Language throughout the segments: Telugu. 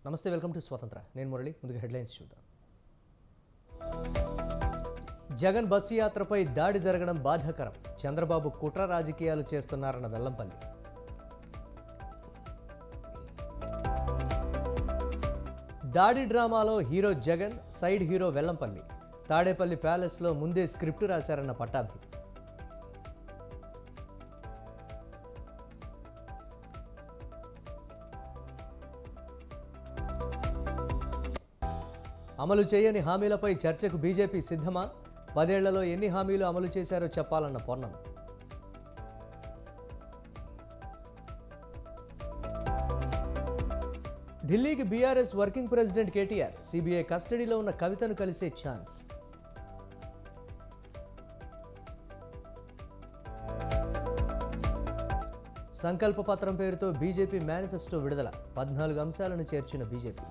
నమస్తే, వెల్కమ్ టు స్వతంత్ర. నేను మురళి. ముందుగా హెడ్లైన్స్ చూద్దాం. జగన్ బస్సు యాత్రపై దాడి జరగడం బాధాకరం. చంద్రబాబు కుట్ర రాజకీయాలు చేస్తున్నారన్న వెల్లంపల్లి. దాడి డ్రామాలో hero Jagan, side hero Vellampalli. Tadepalli ప్యాలెస్లో ముందే స్క్రిప్ట్ రాశారన్న పట్టాభి. అమలు చేయని హామీలపై చర్చకు బీజేపీ సిద్ధమా? 10 ఏళ్లలో ఎన్ని హామీలు అమలు చేశారో చెప్పాలన్న పొన్నం. ఢిల్లీకి BRS working president KTR. CBI కస్టడీలో ఉన్న కవితను కలిసే ఛాన్స్. సంకల్ప పత్రం పేరుతో బీజేపీ మేనిఫెస్టో విడుదల. 14 అంశాలను చేర్చిన బీజేపీ.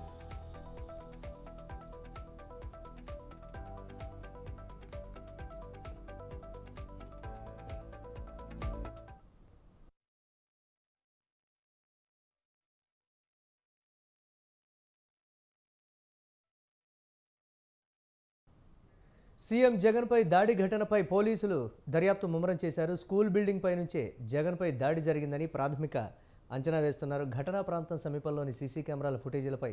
సీఎం జగన్పై దాడి ఘటనపై పోలీసులు దర్యాప్తు ముమ్మరం చేశారు. స్కూల్ బిల్డింగ్ పై నుంచే జగన్పై దాడి జరిగిందని ప్రాథమిక అంచనా వేస్తున్నారు. ఘటనా ప్రాంతం సమీపంలోని సీసీ కెమెరాల ఫుటేజీలపై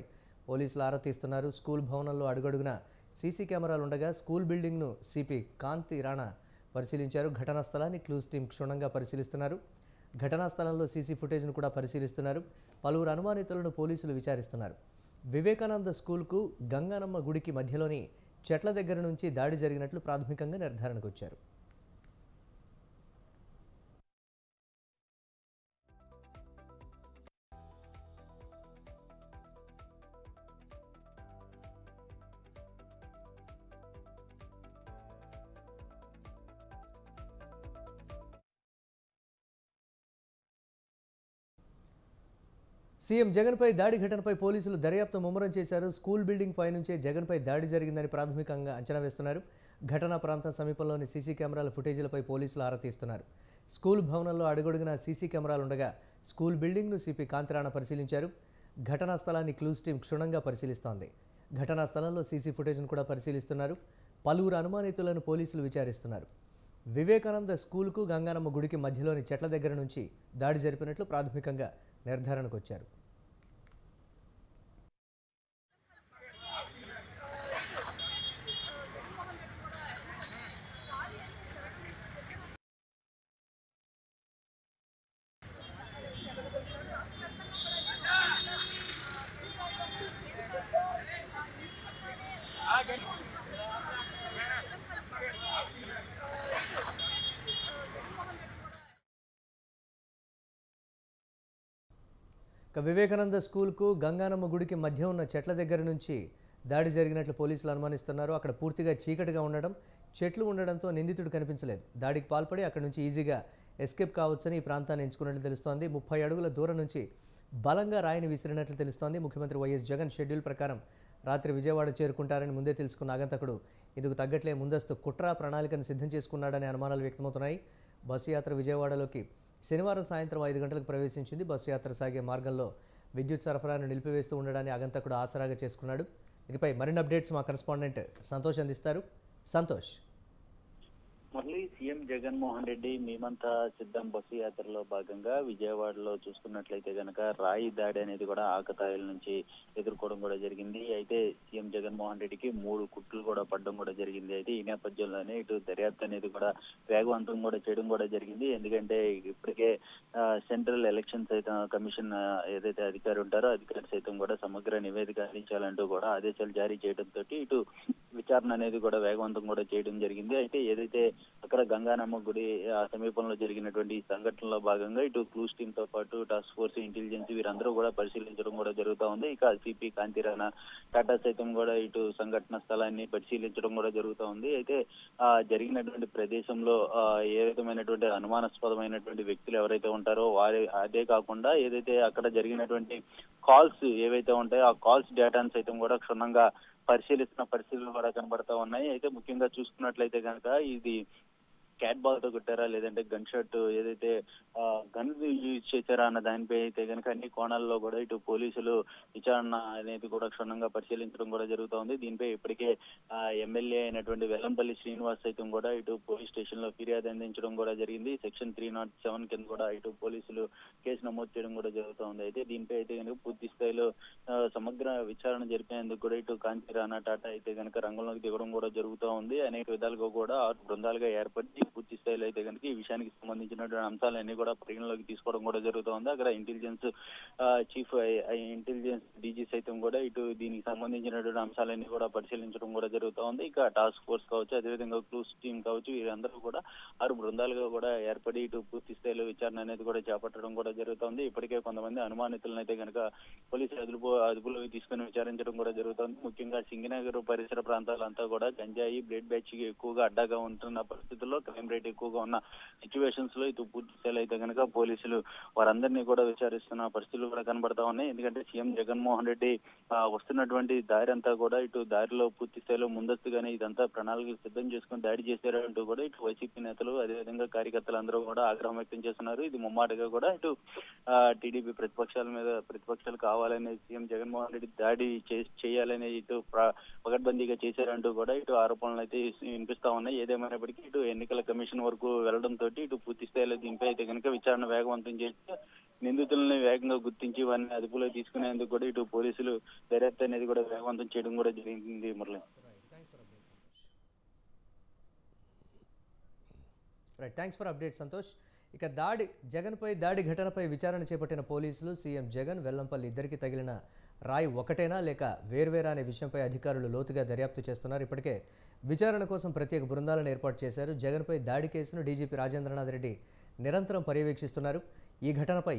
పోలీసులు ఆరా తీస్తున్నారు. స్కూల్ భవనంలో అడుగడుగున సీసీ కెమెరాలు ఉండగా స్కూల్ బిల్డింగ్ను సిపి కాంతి రాణా పరిశీలించారు. ఘటనా స్థలాన్ని క్లూస్ టీం క్షుణ్ణంగా పరిశీలిస్తున్నారు. ఘటనా స్థలంలో సీసీ ఫుటేజ్ను కూడా పరిశీలిస్తున్నారు. పలువురు అనుమానితులను పోలీసులు విచారిస్తున్నారు. వివేకానంద స్కూల్కు గంగానమ్మ గుడికి మధ్యలోని చెట్ల దగ్గర నుంచి దాడి జరిగినట్లు ప్రాథమికంగా నిర్ధారణకు వచ్చారు. సీఎం జగన్పై దాడి ఘటనపై పోలీసులు దర్యాప్తు ముమ్మరం చేశారు. స్కూల్ బిల్డింగ్ పై నుంచే జగన్పై దాడి జరిగిందని ప్రాథమికంగా అంచనా వేస్తున్నారు. ఘటనా ప్రాంతం సమీపంలోని సీసీ కెమెరాల ఫుటేజీలపై పోలీసులు ఆరా తీస్తున్నారు. స్కూల్ భవనంలో అడుగడుగున సీసీ కెమెరాలు ఉండగా స్కూల్ బిల్డింగ్ను సిపి కాంతిరాణ పరిశీలించారు. ఘటనా స్థలాన్ని క్లూస్ టీం క్షుణ్ణంగా పరిశీలిస్తోంది. ఘటనా స్థలంలో సీసీ ఫుటేజ్ను కూడా పరిశీలిస్తున్నారు. పలువురు అనుమానితులను పోలీసులు విచారిస్తున్నారు. వివేకానంద స్కూల్కు గంగానమ్మ గుడికి మధ్యలోని చెట్ల దగ్గర నుంచి దాడి జరిపినట్లు ప్రాథమికంగా నిర్ధారణకు వచ్చారు. వివేకానంద స్కూల్కు గంగానమ్మ గుడికి మధ్య ఉన్న చెట్ల దగ్గర నుంచి దాడి జరిగినట్లు పోలీసులు అనుమానిస్తున్నారు. అక్కడ పూర్తిగా చీకటిగా ఉండడం, చెట్లు ఉండడంతో నిందితుడు కనిపించలేదు. దాడికి పాల్పడి అక్కడి నుంచి ఈజీగా ఎస్కేప్ కావచ్చని ఈ ప్రాంతాన్ని ఎంచుకున్నట్లు తెలుస్తోంది. 30 అడుగుల దూరం నుంచి బలంగా రాయిని విసిరినట్లు తెలుస్తోంది. ముఖ్యమంత్రి వైఎస్ జగన్ షెడ్యూల్ ప్రకారం రాత్రి విజయవాడ చేరుకుంటారని ముందే తెలుసుకున్న ఆగంతకుడు ఇందుకు తగ్గట్లే ముందస్తు కుట్ర ప్రణాళికను సిద్ధం చేసుకున్నాడనే అనుమానాలు వ్యక్తమవుతున్నాయి. బస్సు యాత్ర విజయవాడలోకి శనివారం సాయంత్రం 5 గంటలకు ప్రవేశించింది. బస్సు యాత్ర సాగే మార్గంలో విద్యుత్ సరఫరాను నిలిపివేస్తూ ఉండడాన్ని ఆగంతకుడు ఆసరాగా చేసుకున్నాడు. ఇదిపై మరిన్ని అప్డేట్స్ మా కరెస్పాండెంట్ సంతోష్ అందిస్తారు. సంతోష్. మురళి, సీఎం జగన్మోహన్ రెడ్డి మేమంతా సిద్ధం బస్సు యాత్రలో భాగంగా విజయవాడలో చూసుకున్నట్లయితే గనక రాయి దాడి అనేది కూడా ఆకతాయిల నుంచి ఎదుర్కోవడం కూడా జరిగింది. అయితే సీఎం జగన్మోహన్ రెడ్డికి 3 కుట్లు కూడా పడడం కూడా జరిగింది. అయితే ఈ నేపథ్యంలోనే ఇటు దర్యాప్తు అనేది కూడా వేగవంతం కూడా చేయడం కూడా జరిగింది. ఎందుకంటే ఇప్పటికే సెంట్రల్ ఎలక్షన్ సైతం కమిషన్ ఏదైతే అధికారి ఉంటారో అధికారి సైతం కూడా సమగ్ర నివేదిక అందించాలంటూ కూడా ఆదేశాలు జారీ చేయడంతో ఇటు విచారణ అనేది కూడా వేగవంతం కూడా చేయడం జరిగింది. అయితే ఏదైతే అక్కడ గంగానమ్మ గుడి సమీపంలో జరిగినటువంటి ఈ సంఘటనలో భాగంగా ఇటు క్లూస్ టీమ్ తో పాటు టాస్క్ ఫోర్స్, ఇంటెలిజెన్స్ వీరందరూ కూడా పరిశీలించడం కూడా జరుగుతూ ఉంది. ఇక సిపి కాంతిరాణా టాటా సైతం కూడా ఇటు సంఘటన స్థలాన్ని పరిశీలించడం కూడా జరుగుతూ ఉంది. అయితే జరిగినటువంటి ప్రదేశంలో ఏ విధమైనటువంటి అనుమానాస్పదమైనటువంటి వ్యక్తులు ఎవరైతే ఉంటారో వారి అదే కాకుండా ఏదైతే అక్కడ జరిగినటువంటి కాల్స్ ఏవైతే ఉంటాయో ఆ కాల్స్ డేటాను సైతం కూడా క్షుణ్ణంగా పరిశీలిస్తున్న పరిస్థితులు కూడా కనబడతా ఉన్నాయి. అయితే ముఖ్యంగా చూసుకున్నట్లయితే కనుక ఇది క్యాట్ బాల్ తో కొట్టారా లేదంటే గన్ షాట్ ఏదైతే గన్ యూజ్ చేశారా అన్న దానిపై అయితే కనుక అన్ని కోణాల్లో కూడా ఇటు పోలీసులు విచారణ అనేది కూడా క్షుణ్ణంగా పరిశీలించడం కూడా జరుగుతోంది. దీనిపై ఇప్పటికే ఎమ్మెల్యే అయినటువంటి వెల్లంపల్లి శ్రీనివాస్ సైతం కూడా ఇటు పోలీస్ స్టేషన్ లో ఫిర్యాదు అందించడం కూడా జరిగింది. సెక్షన్ 307 కింద కూడా ఇటు పోలీసులు కేసు నమోదు చేయడం కూడా జరుగుతోంది. అయితే దీనిపై అయితే కనుక పూర్తి స్థాయిలో సమగ్ర విచారణ జరిపేందుకు కూడా ఇటు కాంతి రాణా టాటా అయితే కనుక రంగంలోకి దిగడం కూడా జరుగుతూ ఉంది. అనేక విధాలుగా కూడా 6 బృందాలుగా ఏర్పడి పూర్తి స్థాయిలో అయితే కనుక ఈ విషయానికి సంబంధించినటువంటి అంశాలన్నీ కూడా పరిగణలోకి తీసుకోవడం కూడా జరుగుతోంది. అక్కడ ఇంటెలిజెన్స్ చీఫ్ ఇంటెలిజెన్స్ డీజీ సైతం కూడా ఇటు దీనికి సంబంధించినటువంటి అంశాలన్నీ కూడా పరిశీలించడం కూడా జరుగుతోంది. ఇక టాస్క్ ఫోర్స్ కావచ్చు, అదేవిధంగా క్లూస్ టీమ్ కావచ్చు, వీరందరూ కూడా 6 బృందాలుగా కూడా ఏర్పడి ఇటు పూర్తి స్థాయిలో విచారణ అనేది కూడా చేపట్టడం కూడా జరుగుతోంది. ఇప్పటికే కొంతమంది అనుమానితులను అయితే కనుక పోలీసులు అదుపులోకి తీసుకుని విచారించడం కూడా జరుగుతోంది. ముఖ్యంగా సింగనగర్ పరిసర ప్రాంతాలంతా కూడా గంజాయి బ్లేడ్ బ్యాచ్ ఎక్కువగా అడ్డాగా ఉంటున్న పరిస్థితుల్లో, క్రైమ్ రేట్ ఎక్కువగా ఉన్న సిచ్యువేషన్స్ లో ఇటు పూర్తి స్థాయిలో అయితే కనుక పోలీసులు వారందరినీ కూడా విచారిస్తున్న పరిస్థితులు కూడా కనబడతా ఉన్నాయి. ఎందుకంటే సీఎం జగన్మోహన్ రెడ్డి వస్తున్నటువంటి దారి అంతా కూడా ఇటు దారిలో పూర్తి స్థాయిలో ముందస్తుగానే ఇదంతా ప్రణాళికలు సిద్ధం చేసుకుని దాడి చేశారంటూ కూడా ఇటు వైసీపీ నేతలు అదేవిధంగా కార్యకర్తలు అందరూ కూడా ఆగ్రహం వ్యక్తం చేస్తున్నారు. ఇది ముమ్మాటిగా కూడా ఇటు టీడీపీ ప్రతిపక్షాలు కావాలనే సీఎం జగన్మోహన్ రెడ్డి దాడి చేయాలనే ఇటు పకడ్బందీగా చేశారంటూ కూడా ఇటు ఆరోపణలు అయితే వినిపిస్తా ఉన్నాయి. ఏదేమైనప్పటికీ ఇటు ఎన్నికల కమిషన్ వరకు వెళ్లడంతో ఇటు పూర్తి స్థాయిలో దీనిపై అయితే కనుక విచారణ వేగవంతం చేసి నిందితులని వేగంగా గుర్తించి వారిని అదుపులో తీసుకునేందుకు కూడా ఇటు పోలీసులు దర్యాప్తు అనేది కూడా వేగవంతం చేయడం కూడా జరిగింది. Murali, thanks for update Santosh. ఇక జగన్పై దాడి ఘటనపై విచారణ చేపట్టిన పోలీసులు సీఎం జగన్, వెల్లంపల్లి ఇద్దరికి తగిలిన రాయి ఒకటేనా లేక వేర్వేరా అనే విషయంపై అధికారులు లోతుగా దర్యాప్తు చేస్తున్నారు. ఇప్పటికే విచారణ కోసం ప్రత్యేక బృందాలను ఏర్పాటు చేశారు. జగన్పై దాడి కేసును డీజీపీ రాజేంద్రనాథ్ రెడ్డి నిరంతరం పర్యవేక్షిస్తున్నారు. ఈ ఘటనపై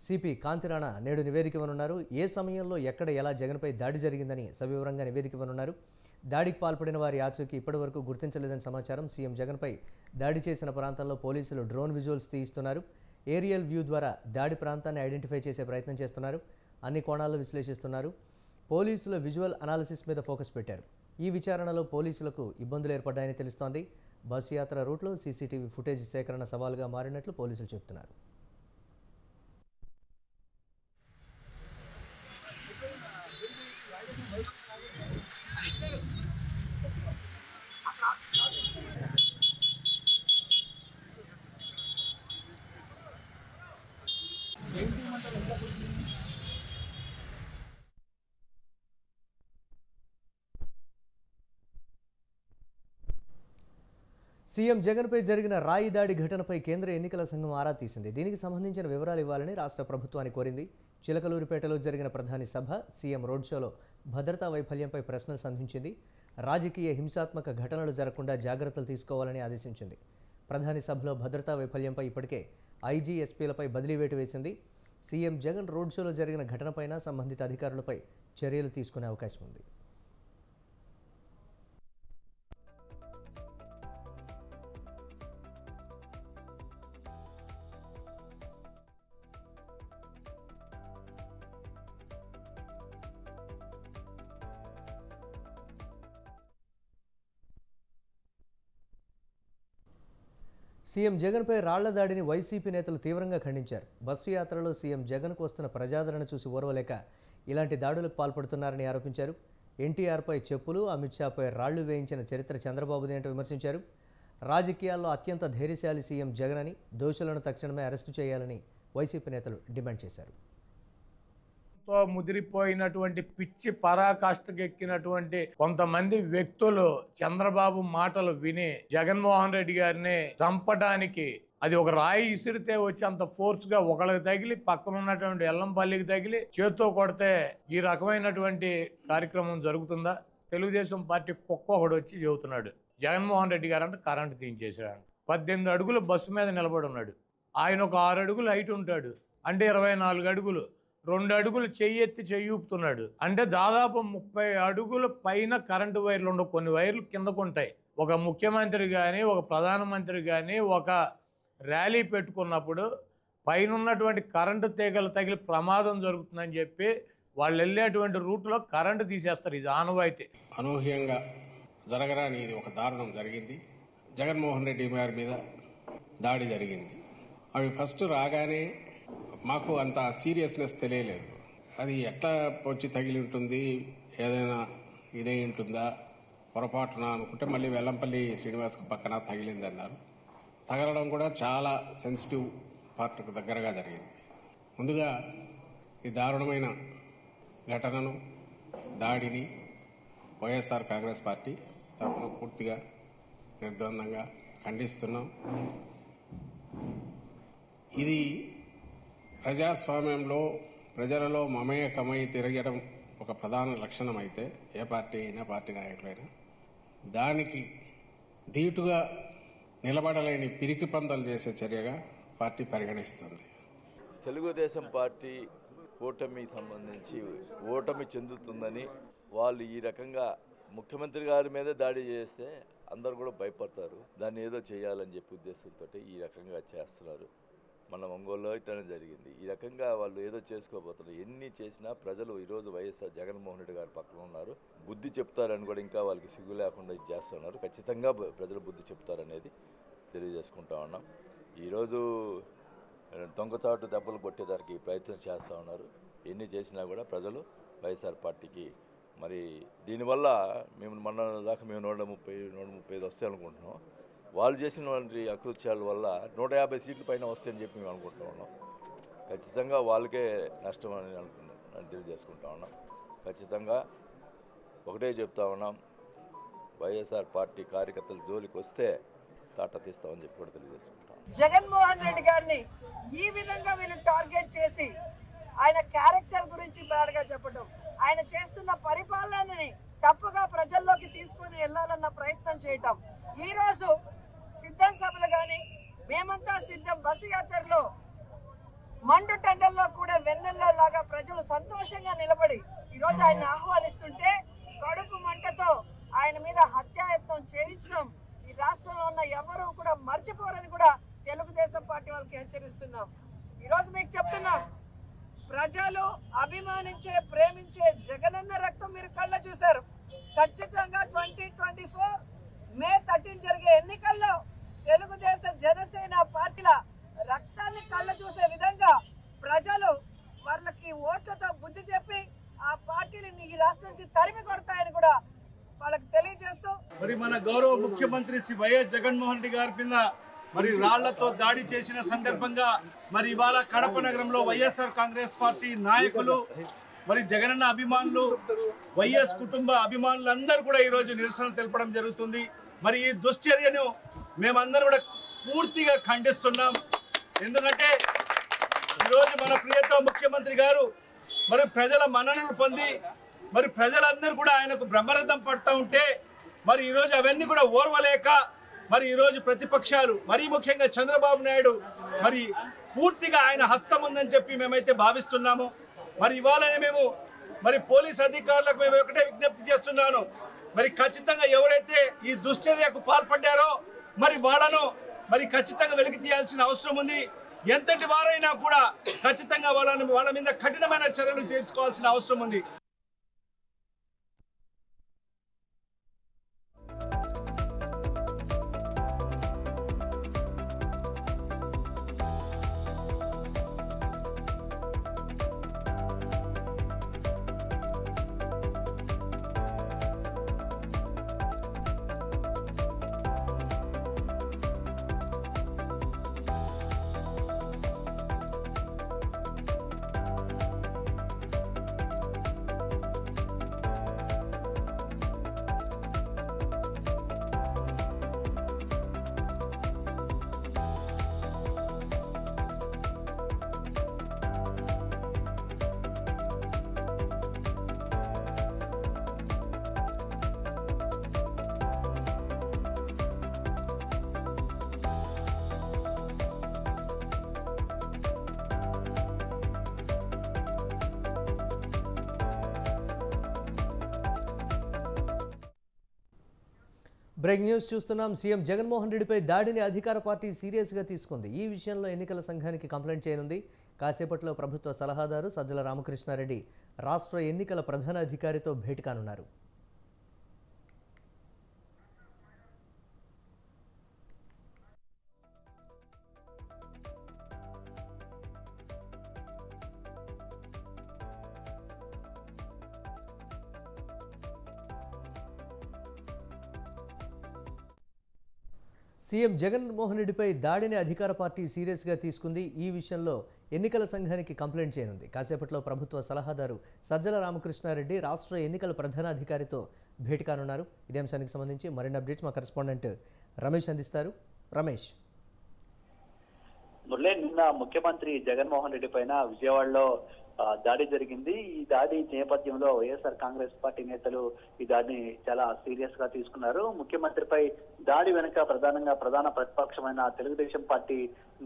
సిపి కాంతి రాణా నేడు నివేదిక ఇవ్వనున్నారు. ఏ సమయంలో ఎక్కడ ఎలా జగన్పై దాడి జరిగిందని సవివరంగా నివేదిక ఇవ్వనున్నారు. దాడికి పాల్పడిన వారి ఆచూకీ ఇప్పటివరకు గుర్తించలేదని సమాచారం. సీఎం జగన్పై దాడి చేసిన ప్రాంతాల్లో పోలీసులు డ్రోన్ విజువల్స్ తీయిస్తున్నారు. ఏరియల్ వ్యూ ద్వారా దాడి ప్రాంతాన్ని ఐడెంటిఫై చేసే ప్రయత్నం చేస్తున్నారు. అన్ని కోణాల్లో విశ్లేషిస్తున్నారు. పోలీసుల విజువల్ అనాలిసిస్ మీద ఫోకస్ పెట్టారు. ఈ విచారణలో పోలీసులకు ఇబ్బందులు ఏర్పడ్డాయని తెలుస్తోంది. బస్సు యాత్ర రూట్లో సీసీటీవీ ఫుటేజ్ సేకరణ సవాలుగా మారినట్లు పోలీసులు చెబుతున్నారు. సీఎం జగన్పై జరిగిన రాయి దాడి ఘటనపై కేంద్ర ఎన్నికల సంఘం ఆరా తీసింది. దీనికి సంబంధించిన వివరాలు ఇవ్వాలని రాష్ట్ర ప్రభుత్వాన్ని కోరింది. చిలకలూరిపేటలో జరిగిన ప్రధాని సభ, సీఎం రోడ్ షోలో భద్రతా వైఫల్యంపై ప్రశ్నలు సంధించింది. రాజకీయ హింసాత్మక ఘటనలు జరగకుండా జాగ్రత్తలు తీసుకోవాలని ఆదేశించింది. ప్రధాని సభలో భద్రతా వైఫల్యంపై ఇప్పటికే ఐజీ, ఎస్పీలపై బదిలీ వేటు వేసింది. సీఎం జగన్ రోడ్ షోలో జరిగిన ఘటనపైన సంబంధిత అధికారులపై చర్యలు తీసుకునే అవకాశం ఉంది. సీఎం జగన్పై రాళ్ల దాడిని వైసీపీ నేతలు తీవ్రంగా ఖండించారు. బస్సు యాత్రలో సీఎం జగన్కు వస్తున్న ప్రజాదరణ చూసి ఓర్వలేక ఇలాంటి దాడులకు పాల్పడుతున్నారని ఆరోపించారు. ఎన్టీఆర్పై చెప్పులు, అమిత్ షాపై రాళ్లు వేయించిన చరిత్ర చంద్రబాబుది అంటూ విమర్శించారు. రాజకీయాల్లో అత్యంత ధైర్యశాలి సీఎం జగన్ అని, దోషులను తక్షణమే అరెస్టు చేయాలని వైసీపీ నేతలు డిమాండ్ చేశారు. ముదిరిపోయినటువంటి పిచ్చి పరాకాష్ఠకెక్కినటువంటి కొంతమంది వ్యక్తులు చంద్రబాబు మాటలు విని జగన్మోహన్ రెడ్డి గారిని చంపడానికి అది ఒక రాయి ఇసిరితే వచ్చి అంత ఫోర్స్ గా ఒకళ్ళకి తగిలి పక్కన ఉన్నటువంటి ఎల్లంపల్లికి తగిలి చేత్తో కొడితే ఈ రకమైనటువంటి కార్యక్రమం జరుగుతుందా? తెలుగుదేశం పార్టీ కుక్కొకడు వచ్చి చెబుతున్నాడు జగన్మోహన్ రెడ్డి గారు అంటే కరెంటు తీయించేసాడు. 18 అడుగులు బస్సు మీద నిలబడి ఉన్నాడు. ఆయన ఒక 6 అడుగులు హైట్ ఉంటాడు, అంటే 24 అడుగులు. 2 అడుగులు చెయ్యెత్తి చెయ్యూపుతున్నాడు, అంటే దాదాపు 30 అడుగుల పైన కరెంటు వైర్లు ఉండవు. కొన్ని వైర్లు కిందకు ఉంటాయి. ఒక ముఖ్యమంత్రి కానీ, ఒక ప్రధానమంత్రి కానీ ఒక ర్యాలీ పెట్టుకున్నప్పుడు పైన ఉన్నటువంటి కరెంటు తీగలు తగిలి ప్రమాదం జరుగుతుందని చెప్పి వాళ్ళు వెళ్ళేటువంటి రూట్లో కరెంటు తీసేస్తారు. ఇది ఆనవాయితీ. అనూహ్యంగా జరగరాని ఇది ఒక దారుణం జరిగింది. జగన్మోహన్ రెడ్డి గారి మీద దాడి జరిగింది. అవి ఫస్ట్ రాగానే మాకు అంత సీరియస్నెస్ తెలియలేదు. అది ఎట్లా వచ్చి తగిలి ఉంటుంది, ఏదైనా ఇదే ఉంటుందా పొరపాటున అనుకుంటే మళ్ళీ వెల్లంపల్లి శ్రీనివాస్కు పక్కన తగిలిందన్నారు. తగలడం కూడా చాలా సెన్సిటివ్ పార్ట్కు దగ్గరగా జరిగింది. ముందుగా ఈ దారుణమైన ఘటనను, దాడిని వైఎస్ఆర్ కాంగ్రెస్ పార్టీ తరఫున పూర్తిగా నిర్ద్వందంగా ఖండిస్తున్నాం. ఇది ప్రజాస్వామ్యంలో ప్రజలలో మమేకమై తిరగడం ఒక ప్రధాన లక్షణం అయితే, ఏ పార్టీ అయినా పార్టీ నాయకులైనా దానికి ధీటుగా నిలబడలేని పిరికి పందలు చేసే చర్యగా పార్టీ పరిగణిస్తుంది. తెలుగుదేశం పార్టీ కూటమి సంబంధించి ఓటమి చెందుతుందని వాళ్ళు ఈ రకంగా ముఖ్యమంత్రి గారి మీదే దాడి చేస్తే అందరూ కూడా భయపడతారు. దాన్ని ఏదో చేయాలని చెప్పి ఉద్దేశంతో ఈ రకంగా చేస్తున్నారు. మన ఒంగోలులో ఇట్లనే జరిగింది. ఈ రకంగా వాళ్ళు ఏదో చేసుకోబోతున్నారు. ఎన్ని చేసినా ప్రజలు ఈరోజు వైఎస్ఆర్ జగన్మోహన్ రెడ్డి గారి పక్కన ఉన్నారు. బుద్ధి చెప్తారని కూడా ఇంకా వాళ్ళకి సిగ్గు లేకుండా చేస్తున్నారు. ఖచ్చితంగా ప్రజలు బుద్ధి చెప్తారనేది తెలియజేసుకుంటా ఉన్నాం. ఈరోజు దొంగచాటు దెబ్బలు కొట్టేదానికి ప్రయత్నం చేస్తూ ఉన్నారు. ఎన్ని చేసినా కూడా ప్రజలు వైఎస్ఆర్ పార్టీకి మరి దీనివల్ల మేము మొన్న దాకా మేము 135 వస్తాయి అనుకుంటున్నాం. వాళ్ళు చేసినటువంటి అకృత్యాల వల్ల 150 సీట్ల పైన వస్తాయని చెప్పి మేము అనుకుంటూ ఉన్నాం. ఖచ్చితంగా వాళ్ళకే నష్టం అని తెలియజేసుకుంటా ఉన్నాం. ఖచ్చితంగా ఒకటే చెప్తా ఉన్నాం, వైఎస్ఆర్ పార్టీ కార్యకర్తల జోలికి వస్తే తాట తీస్తామని చెప్పి కూడా తెలియజేసుకుంటాం. జగన్మోహన్ రెడ్డి గారిని ఈ విధంగా వీళ్ళు టార్గెట్ చేసి ఆయన క్యారెక్టర్ గురించి బ్యాడ్గా చెప్పడం, ఆయన చేస్తున్న పరిపాలనని తప్పుగా ప్రజల్లోకి తీసుకొని వెళ్ళాలన్న ప్రయత్నం చేయటం, ఈ రోజు సిద్ధం సభలు కానీ మేమంతా సిద్ధం బస్సు యాత్రలో మండు టెండల్లో కూడా వెన్నెల్లో లాగా ప్రజలు సంతోషంగా నిలబడి ఈరోజు ఆయన ఆహ్వానిస్తుంటే కడుపు మంటతో ఆయన మీద హత్యాయత్నం చేయించడం ఈ రాష్ట్రంలో ఉన్న ఎవరు కూడా మర్చిపోరని కూడా తెలుగుదేశం పార్టీ వాళ్ళకి హెచ్చరిస్తున్నాం. ఈరోజు మీకు చెప్తున్నాం, ప్రజలు అభిమానించే ప్రేమించే జగనన్న రక్తం మీరు కళ్ళ చూశారు. ఖచ్చితంగా 2024 మే 13 జరిగే ఎన్నికల్లో తెలుగుదేశం జనసేన పార్టీల రక్తాన్ని కళ్ళ చూసే విధంగా ప్రజలు వాళ్ళకి ఓట్లతో బుద్ధి చెప్పి ఆ పార్టీని ఈ రాష్ట్రం నుంచి తరిమి కొడతాయని కూడా వాళ్ళకి తెలియజేస్తూ, మరి మన గౌరవ ముఖ్యమంత్రి శ్రీ వైఎస్ జగన్మోహన్ రెడ్డి గారి మీద మరి రాళ్లతో దాడి చేసిన సందర్భంగా మరి ఇవాళ కడప నగరంలో వైఎస్ఆర్ కాంగ్రెస్ పార్టీ నాయకులు, మరి జగనన్న అభిమానులు, వైఎస్ కుటుంబ అభిమానులందరూ కూడా ఈరోజు నిరసన తెలపడం జరుగుతుంది. మరి ఈ దుశ్చర్యను మేమందరం కూడా పూర్తిగా ఖండిస్తున్నాం. ఎందుకంటే ఈరోజు మన ప్రియతమ ముఖ్యమంత్రి గారు మరి ప్రజల మన్ననలు పొంది మరి ప్రజలందరూ కూడా ఆయనకు బ్రహ్మరథం పడుతూ ఉంటే మరి ఈరోజు అవన్నీ కూడా ఓర్వలేక మరి ఈరోజు ప్రతిపక్షాలు మరీ ముఖ్యంగా చంద్రబాబు నాయుడు మరి పూర్తిగా ఆయన హస్తం ఉందని చెప్పి మేమైతే భావిస్తున్నాము. మరి ఇవాళనే మేము మరి పోలీస్ అధికారులకు మేము ఒకటే విజ్ఞప్తి చేస్తున్నాను, మరి ఖచ్చితంగా ఎవరైతే ఈ దుశ్చర్యకు పాల్పడ్డారో మరి వాళ్ళను మరి ఖచ్చితంగా వెలికి తీయాల్సిన అవసరం ఉంది. ఎంతటి వారైనా కూడా ఖచ్చితంగా వాళ్ళ మీద కఠినమైన చర్యలు తీసుకోవాల్సిన అవసరం ఉంది. బ్రేక్ న్యూస్ చూస్తున్నాం. సీఎం జగన్మోహన్ రెడ్డిపై దాడిని అధికార పార్టీ సీరియస్గా తీసుకుంది. ఈ విషయంలో ఎన్నికల సంఘానికి కంప్లైంట్ చేయనుంది. కాసేపట్లో ప్రభుత్వ సలహాదారు సజ్జల రామకృష్ణారెడ్డి రాష్ట్ర ఎన్నికల ప్రధాన అధికారితో భేటీ కానున్నారు. సీఎం జగన్మోహన్ రెడ్డిపై దాడిని అధికార పార్టీ సీరియస్గా తీసుకుంది. ఈ విషయంలో ఎన్నికల సంఘానికి కంప్లైంట్ చేయనుంది. కాసేపట్లో ప్రభుత్వ సలహాదారు సజ్జల రామకృష్ణారెడ్డి రాష్ట్ర ఎన్నికల ప్రధానాధికారితో భేటీ కానున్నారు. ఇదే అంశానికి సంబంధించి మరిన్ని అప్డేట్స్ మా కరెస్పాండెంట్ రమేష్ అందిస్తారు. రమేష్, మురళీ, నిన్న ముఖ్యమంత్రి జగన్మోహన్ రెడ్డి పైన విజయవాడలో దాడి జరిగింది. ఈ దాడి నేపథ్యంలో వైఎస్ఆర్ కాంగ్రెస్ పార్టీ నేతలు ఈ దాడిని చాలా సీరియస్ గా తీసుకున్నారు. ముఖ్యమంత్రిపై దాడి వెనుక ప్రధాన ప్రతిపక్షమైన తెలుగుదేశం పార్టీ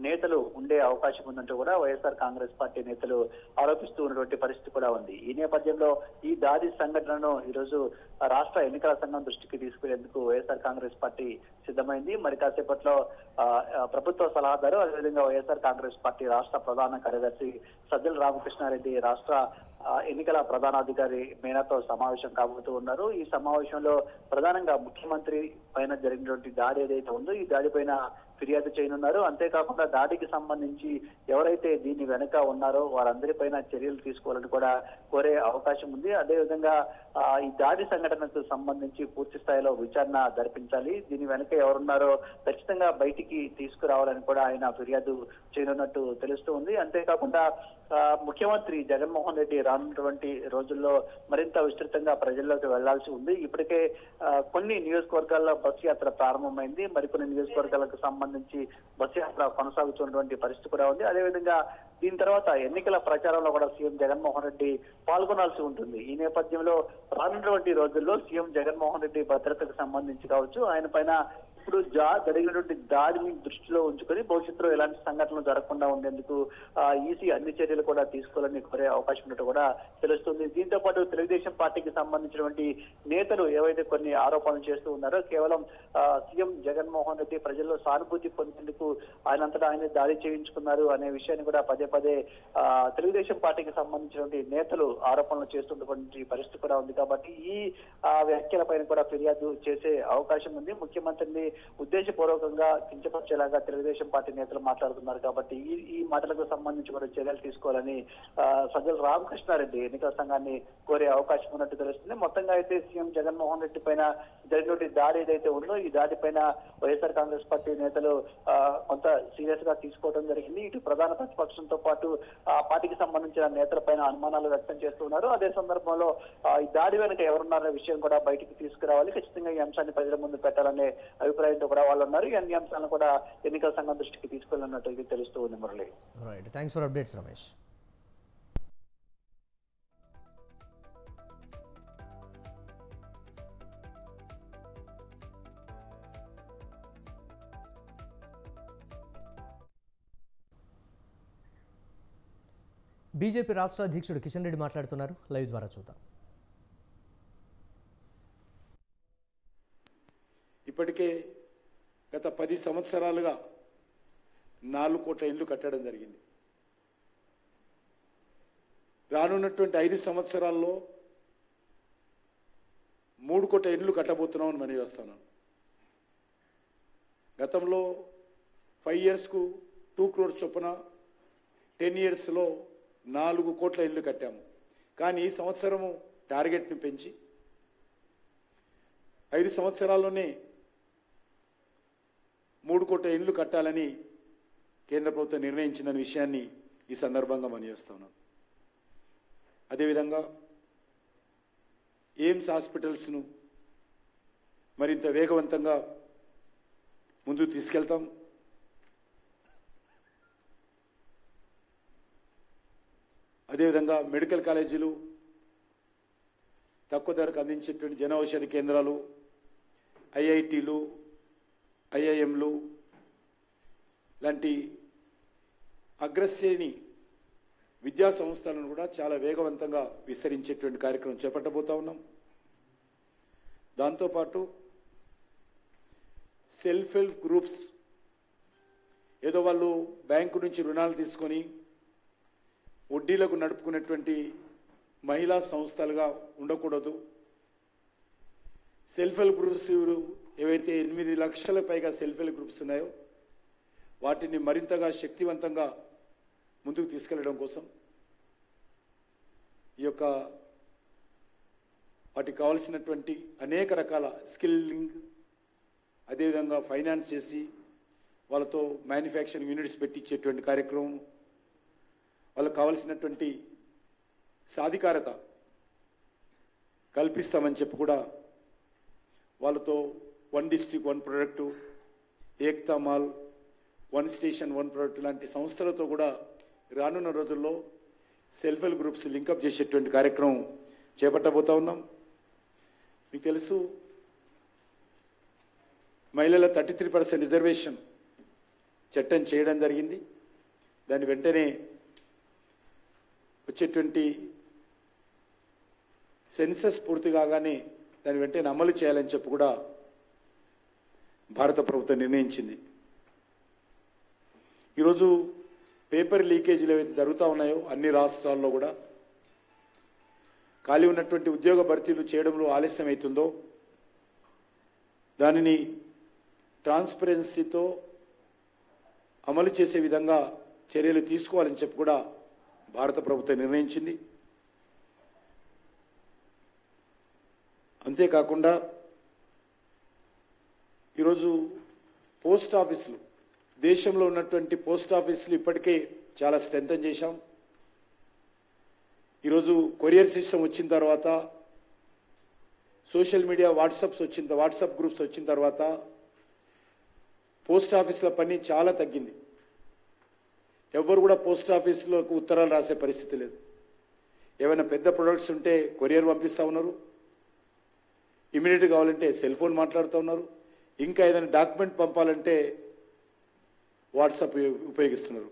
నేతలు ఉండే అవకాశం ఉందంటూ కూడా వైఎస్ఆర్ కాంగ్రెస్ పార్టీ నేతలు ఆరోపిస్తూ ఉన్నటువంటి పరిస్థితి కూడా ఉంది. ఈ నేపథ్యంలో ఈ దాడి సంఘటనను ఈరోజు రాష్ట్ర ఎన్నికల సంఘం దృష్టికి తీసుకునేందుకు వైఎస్ఆర్ కాంగ్రెస్ పార్టీ సిద్ధమైంది. మరి కాసేపట్లో ప్రభుత్వ సలహాదారు, అదేవిధంగా వైఎస్ఆర్ కాంగ్రెస్ పార్టీ రాష్ట్ర ప్రధాన కార్యదర్శి సజ్జల రామకృష్ణారెడ్డి రాష్ట్ర ఎన్నికల ప్రధానాధికారి మేనాతో సమావేశం కాబోతూ ఉన్నారు. ఈ సమావేశంలో ప్రధానంగా ముఖ్యమంత్రి పైన జరిగినటువంటి దాడి ఏదైతే ఉందో ఈ దాడి పైన ఫిర్యాదు చేయనున్నారు. అంతేకాకుండా దాడికి సంబంధించి ఎవరైతే దీని వెనుక ఉన్నారో వారందరిపైన చర్యలు తీసుకోవాలని కూడా కోరే అవకాశం ఉంది. అదేవిధంగా ఈ దాడి సంఘటనకు సంబంధించి పూర్తి స్థాయిలో విచారణ జరిపించాలి, దీని వెనుక ఎవరున్నారో ఖచ్చితంగా బయటికి తీసుకురావాలని కూడా ఆయన ఫిర్యాదు చేయనున్నట్టు తెలుస్తూ ఉంది. అంతేకాకుండా ముఖ్యమంత్రి జగన్మోహన్ రెడ్డి రానున్నటువంటి రోజుల్లో మరింత విస్తృతంగా ప్రజల్లోకి వెళ్లాల్సి ఉంది. ఇప్పటికే కొన్ని నియోజకవర్గాల్లో బస్సు యాత్ర ప్రారంభమైంది. మరికొన్ని నియోజకవర్గాలకు సంబంధించి బస్సు యాత్ర కొనసాగుతున్నటువంటి పరిస్థితి కూడా ఉంది. అదేవిధంగా దీని తర్వాత ఎన్నికల ప్రచారంలో కూడా సీఎం జగన్మోహన్ రెడ్డి పాల్గొనాల్సి ఉంటుంది. ఈ నేపథ్యంలో రానున్నటువంటి రోజుల్లో సీఎం జగన్మోహన్ రెడ్డి భద్రతకు సంబంధించి కావచ్చు, ఆయన పైన ఇప్పుడు జరిగినటువంటి దాడిని దృష్టిలో ఉంచుకొని భవిష్యత్తులో ఎలాంటి సంఘటనలు జరగకుండా ఉండేందుకు ఈసీ అన్ని చర్యలు కూడా తీసుకోవాలని కోరే అవకాశం ఉన్నట్టు కూడా తెలుస్తుంది. దీంతో పాటు తెలుగుదేశం పార్టీకి సంబంధించినటువంటి నేతలు ఏవైతే కొన్ని ఆరోపణలు చేస్తూ ఉన్నారో కేవలం సీఎం జగన్మోహన్ రెడ్డి ప్రజల్లో సానుభూతి పొందేందుకు ఆయనంతటా ఆయన దాడి చేయించుకున్నారు అనే విషయాన్ని కూడా పదే తెలుగుదేశం పార్టీకి సంబంధించినటువంటి నేతలు ఆరోపణలు చేస్తున్నటువంటి పరిస్థితి కూడా ఉంది. కాబట్టి ఈ వ్యాఖ్యల పైన కూడా ఫిర్యాదు చేసే అవకాశం ఉంది. ముఖ్యమంత్రిని ఉద్దేశపూర్వకంగా కించపరిచేలాగా తెలుగుదేశం పార్టీ నేతలు మాట్లాడుతున్నారు. కాబట్టి ఈ మాటలకు సంబంధించి కూడా చర్యలు తీసుకోవాలని సజ్జల రామకృష్ణారెడ్డి ఎన్నికల సంఘాన్ని కోరే అవకాశం ఉన్నట్టు తెలుస్తుంది. మొత్తంగా అయితే సీఎం జగన్మోహన్ రెడ్డి పైన జరిగినటువంటి దాడి ఏదైతే ఉందో ఈ దాడి పైన వైఎస్ఆర్ కాంగ్రెస్ పార్టీ నేతలు కొంత సీరియస్ గా తీసుకోవడం జరిగింది. ఇటు ప్రధాన ప్రతిపక్షంతో పాటు ఆ పార్టీకి సంబంధించిన నేతల పైన అనుమానాలు వ్యక్తం చేస్తున్నారు. అదే సందర్భంలో ఈ దాడి వెనుక ఎవరున్నారనే విషయం కూడా బయటికి తీసుకురావాలి, ఖచ్చితంగా ఈ అంశాన్ని ప్రజల ముందు పెట్టాలనే అభిప్రాయంతో కూడా వాళ్ళు ఉన్నారు. ఈ అన్ని అంశాలను కూడా ఎన్నికల సంఘం దృష్టికి తీసుకెళ్లినట్టు తెలుస్తూ ఉంది. Murali, right, thanks for updates Ramesh. BJP రాష్ట్ర అధ్యక్షుడు కిషన్ రెడ్డి మాట్లాడుతున్నారు. లైవ్ ద్వారా చూద్దాం. ఇప్పటికే గత 10 సంవత్సరాలుగా 4 కోట్ల ఇండ్లు కట్టడం జరిగింది. రానున్నటువంటి 5 సంవత్సరాల్లో 3 కోట్ల ఇండ్లు కట్టబోతున్నామని మనవి చేస్తున్నాను. గతంలో 5 ఇయర్స్కు 2 crores చొప్పున 10 yearsలో 4 కోట్ల ఇండ్లు కట్టాము. కానీ ఈ సంవత్సరము టార్గెట్ని పెంచి 5 సంవత్సరాల్లోనే 3 కోట్ల ఇండ్లు కట్టాలని కేంద్ర ప్రభుత్వం నిర్ణయించిన విషయాన్ని ఈ సందర్భంగా మనం చేస్తున్నాం. అదేవిధంగా ఎయిమ్స్ హాస్పిటల్స్ను మరింత వేగవంతంగా ముందుకు తీసుకెళ్తాం. అదేవిధంగా మెడికల్ కాలేజీలు, తక్కువ ధరకు అందించేటువంటి జన ఔషధి కేంద్రాలు, ఐఐటీలు, ఐఐఎంలు లాంటి అగ్రశ్రేణి విద్యా సంస్థలను కూడా చాలా వేగవంతంగా విస్తరించేటువంటి కార్యక్రమం చేపట్టబోతా ఉన్నాం. దాంతోపాటు సెల్ఫ్ హెల్ప్ గ్రూప్స్, ఏదో వాళ్ళు బ్యాంకు నుంచి రుణాలు తీసుకొని వడ్డీలకు నడుపుకునేటువంటి మహిళా సంస్థలుగా ఉండకూడదు. సెల్ఫ్ హెల్ప్ గ్రూప్స్ ఏవైతే 8 లక్షల పైగా సెల్ఫ్ హెల్ప్ గ్రూప్స్ ఉన్నాయో వాటిని మరింతగా శక్తివంతంగా ముందుకు తీసుకెళ్లడం కోసం ఈ యొక్క వాటికి కావాల్సినటువంటి అనేక రకాల స్కిల్లింగ్, అదేవిధంగా ఫైనాన్స్ చేసి వాళ్ళతో మ్యానుఫ్యాక్చరింగ్ యూనిట్స్ పెట్టించేటువంటి కార్యక్రమం, వాళ్ళకు కావాల్సినటువంటి సాధికారత కల్పిస్తామని చెప్పి కూడా వాళ్ళతో 1 district 1 product, Ekta mall, 1 station 1 product లాంటి సంస్థలతో కూడా రానున్న రోజుల్లో సెల్ఫ్ హెల్ప్ గ్రూప్స్ లింకప్ చేసేటువంటి కార్యక్రమం చేపట్టబోతా ఉన్నాం. మీకు తెలుసు, మహిళల 33% రిజర్వేషన్ చట్టం చేయడం జరిగింది. దాని వెంటనే వచ్చేటువంటి సెన్సస్ పూర్తి కాగానే దాని వెంటనే అమలు చేయాలని చెప్పి కూడా భారత ప్రభుత్వం నిర్ణయించింది. ఈరోజు పేపర్ లీకేజీలు ఏవైతే జరుగుతూ ఉన్నాయో అన్ని రాష్ట్రాల్లో కూడా ఖాళీ ఉన్నటువంటి ఉద్యోగ భర్తీలు చేయడంలో ఆలస్యం అవుతుందో దానిని ట్రాన్స్పరెన్సీతో అమలు చేసే విధంగా చర్యలు తీసుకోవాలని చెప్పి కూడా భారత ప్రభుత్వం నిర్ణయించింది. అంతేకాకుండా ఈరోజు పోస్ట్ ఆఫీసులు, దేశంలో ఉన్నటువంటి పోస్ట్ ఆఫీసులు ఇప్పటికే చాలా స్ట్రెంథన్ చేశాం. ఈరోజు కొరియర్ సిస్టమ్ వచ్చిన తర్వాత, సోషల్ మీడియా వాట్సాప్ గ్రూప్స్ వచ్చిన తర్వాత పోస్ట్ ఆఫీసుల పని చాలా తగ్గింది. ఎవరు కూడా పోస్ట్ ఆఫీసులకు ఉత్తరాలు రాసే పరిస్థితి లేదు. ఏమైనా పెద్ద ప్రొడక్ట్స్ ఉంటే కొరియర్ పంపిస్తూ ఉన్నారు, ఇమీడియట్గా కావాలంటే సెల్ ఫోన్ మాట్లాడుతూ ఉన్నారు, ఇంకా ఏదైనా డాక్యుమెంట్ పంపాలంటే వాట్సాప్ ఉపయోగిస్తున్నారు.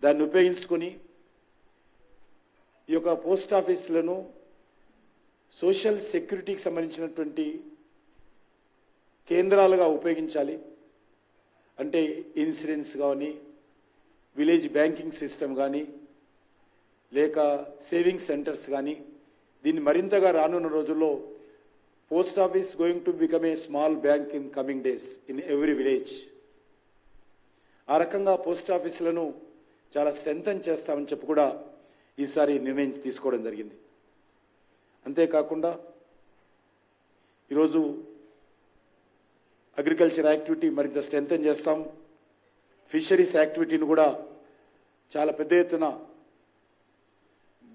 దాన్ని ఉపయోగించుకొని ఈ యొక్క పోస్ట్ ఆఫీసులను సోషల్ సెక్యూరిటీకి సంబంధించినటువంటి కేంద్రాలుగా ఉపయోగించాలి. అంటే ఇన్సూరెన్స్ కానీ, విలేజ్ బ్యాంకింగ్ సిస్టమ్ కానీ, లేక సేవింగ్ సెంటర్స్ కానీ, దీన్ని మరింతగా రానున్న రోజుల్లో post office going to become a small bank in coming days in every village. ఆ రకంగా పోస్ట్ ఆఫీసులను చాలా స్ట్రెంథన్ చేస్తామని చెప్పి కూడా ఈసారి నిర్ణయం తీసుకోవడం జరిగింది. అంతేకాకుండా ఈరోజు అగ్రికల్చర్ యాక్టివిటీ మరింత స్ట్రెంథన్ చేస్తాం. ఫిషరీస్ యాక్టివిటీని కూడా చాలా పెద్ద ఎత్తున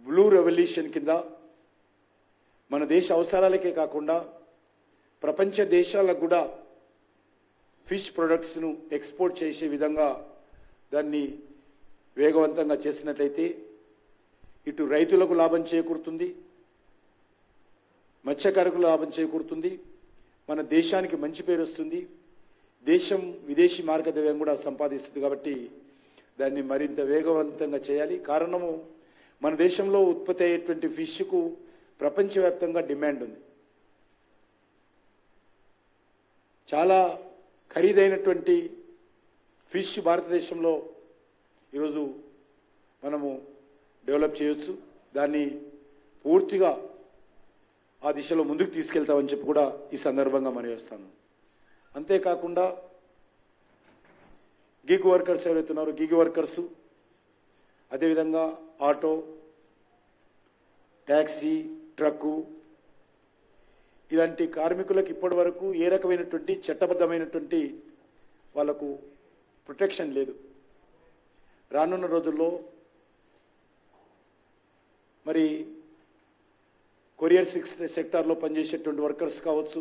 బ్లూ రెవల్యూషన్ కింద మన దేశ అవసరాలకే కాకుండా ప్రపంచ దేశాలకు కూడా ఫిష్ ప్రొడక్ట్స్ను ఎక్స్పోర్ట్ చేసే విధంగా దాన్ని వేగవంతంగా చేసినట్లయితే ఇటు రైతులకు లాభం చేకూరుతుంది, మత్స్యకారులకు లాభం చేకూరుతుంది, మన దేశానికి మంచి పేరు వస్తుంది, దేశం విదేశీ మార్గద్రవ్యం కూడా సంపాదిస్తుంది. కాబట్టి దాన్ని మరింత వేగవంతంగా చేయాలి. కారణము, మన దేశంలో ఉత్పత్తి అయ్యేటువంటి ఫిష్కు ప్రపంచవ్యాప్తంగా డిమాండ్ ఉంది. చాలా ఖరీదైనటువంటి ఫిష్ భారతదేశంలో ఈరోజు మనము డెవలప్ చేయొచ్చు. దాన్ని పూర్తిగా ఆ దిశలో ముందుకు తీసుకెళ్తామని చెప్పి కూడా ఈ సందర్భంగా మనవేస్తాను. అంతేకాకుండా గిగ్ వర్కర్స్ ఎవరైతే ఉన్నారో గిగ్ వర్కర్సు, అదేవిధంగా ఆటో, ట్యాక్సీ, ట్రక్కు ఇలాంటి కార్మికులకు ఇప్పటి వరకు ఏ రకమైనటువంటి చట్టబద్ధమైనటువంటి వాళ్లకు ప్రొటెక్షన్ లేదు. రానున్న రోజుల్లో మరి కొరియర్ సెక్టార్లో పనిచేసేటువంటి వర్కర్స్ కావచ్చు,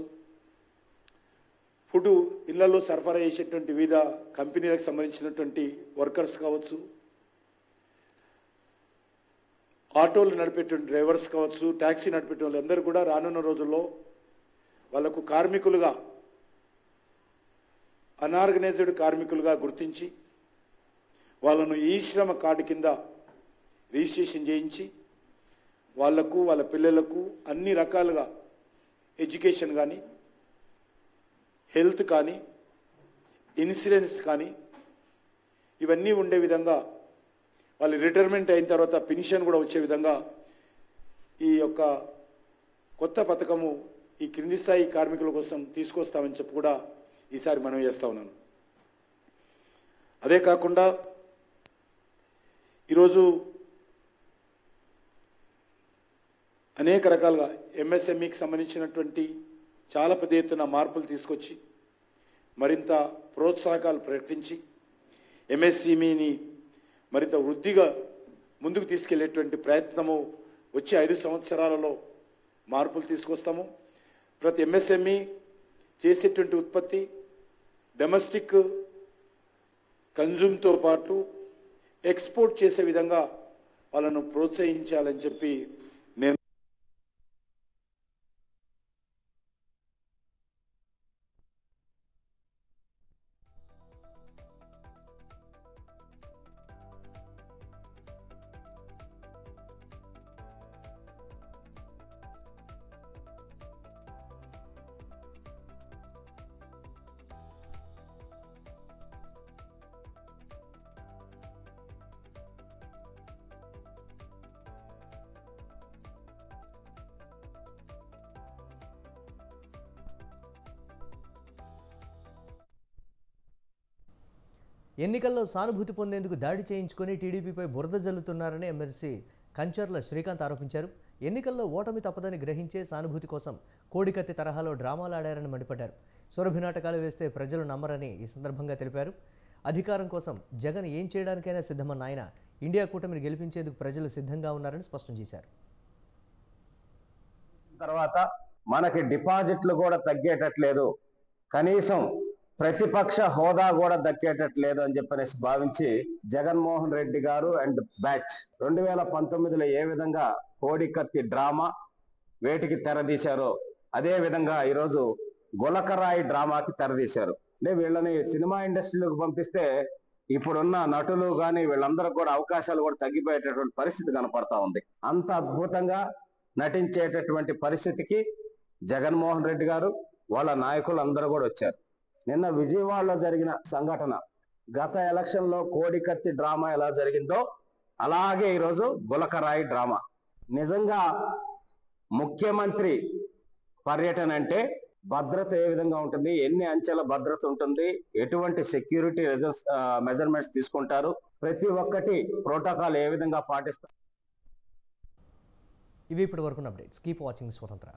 ఫుడ్ ఇళ్లలో సరఫరా చేసేటువంటి వివిధ కంపెనీలకు సంబంధించినటువంటి వర్కర్స్ కావచ్చు, ఆటోలు నడిపేటువంటి డ్రైవర్స్ కావచ్చు, ట్యాక్సీ నడిపేట వాళ్ళందరూ కూడా రానున్న రోజుల్లో వాళ్లకు కార్మికులుగా, అనార్గనైజ్డ్ కార్మికులుగా గుర్తించి వాళ్ళను ఈ శ్రమ కార్డు కింద రిజిస్ట్రేషన్ చేయించి వాళ్లకు, వాళ్ళ పిల్లలకు అన్ని రకాలుగా ఎడ్యుకేషన్ కానీ, హెల్త్ కానీ, ఇన్సూరెన్స్ కానీ ఇవన్నీ ఉండే విధంగా, వాళ్ళు రిటైర్మెంట్ అయిన తర్వాత పెన్షన్ కూడా వచ్చే విధంగా ఈ యొక్క కొత్త పథకము ఈ క్రింది స్థాయి కార్మికుల కోసం తీసుకొస్తామని చెప్పి కూడా ఈసారి మనం చేస్తా ఉన్నాను. అదే కాకుండా ఈరోజు అనేక రకాలుగా ఎంఎస్ఎంఈకి సంబంధించినటువంటి చాలా పెద్ద ఎత్తున మార్పులు తీసుకొచ్చి మరింత ప్రోత్సాహకాలు ప్రకటించి ఎంఎస్ఎంఈని మరింత వృద్ధిగా ముందుకు తీసుకెళ్లేటువంటి ప్రయత్నము వచ్చే 5 సంవత్సరాలలో మార్పులు తీసుకొస్తాము. ప్రతి ఎంఎస్ఎంఈ చేసేటువంటి ఉత్పత్తి డొమెస్టిక్ కన్జ్యూమ్తో పాటు ఎక్స్పోర్ట్ చేసే విధంగా వాళ్ళను ప్రోత్సహించాలని చెప్పి నేను ఎన్నికల్లో సానుభూతి పొందేందుకు దాడి చేయించుకొని టీడీపీపై బురద జల్లుతున్నారని ఎమ్మెల్సీ కంచర్ల శ్రీకాంత్ ఆరోపించారు. ఎన్నికల్లో ఓటమి తప్పదని గ్రహించే సానుభూతి కోసం కోడికత్తి తరహాలో డ్రామాలు ఆడారని మండిపడ్డారు. సురభి నాటకాలు వేస్తే ప్రజలు నమ్మరని ఈ సందర్భంగా తెలిపారు. అధికారం కోసం జగన్ ఏం చేయడానికైనా సిద్ధమన్న ఆయన ఇండియా కూటమిని గెలిపించేందుకు ప్రజలు సిద్ధంగా ఉన్నారని స్పష్టం చేశారు. తర్వాత మనకి డిపాజిట్లు కూడా తగ్గేటట్లేదు, కనీసం ప్రతిపక్ష హోదా కూడా దక్కేటట్లేదు అని చెప్పనేసి భావించి జగన్మోహన్ రెడ్డి గారు అండ్ బ్యాచ్ 2019లో ఏ విధంగా కోడికత్తి డ్రామా వేటికి తెరదీశారో అదే విధంగా ఈరోజు గులకరాయి డ్రామాకి తెరదీశారు. అంటే వీళ్ళని సినిమా ఇండస్ట్రీలోకి పంపిస్తే ఇప్పుడున్న నటులు కానీ వీళ్ళందరూ కూడా అవకాశాలు కూడా తగ్గిపోయేటటువంటి పరిస్థితి కనపడతా ఉంది. అంత అద్భుతంగా నటించేటటువంటి పరిస్థితికి జగన్మోహన్ రెడ్డి గారు వాళ్ళ నాయకులు అందరూ కూడా వచ్చారు. నిన్న విజయవాడలో జరిగిన సంఘటన, గత ఎలక్షన్లో కోడికత్తి డ్రామా ఎలా జరిగిందో అలాగే ఈరోజు గులకరాయి డ్రామా. నిజంగా ముఖ్యమంత్రి పర్యటన అంటే భద్రత ఏ విధంగా ఉంటుంది, ఎన్ని అంచెల భద్రత ఉంటుంది, ఎటువంటి సెక్యూరిటీ మెజర్మెంట్స్ తీసుకుంటారు, ప్రతి ఒక్కటి ప్రోటోకాల్ ఏ విధంగా పాటిస్తారు. ఇవి ఇప్పటి వరకు అప్డేట్స్. కీప్ వాచింగ్ స్వతంత్ర.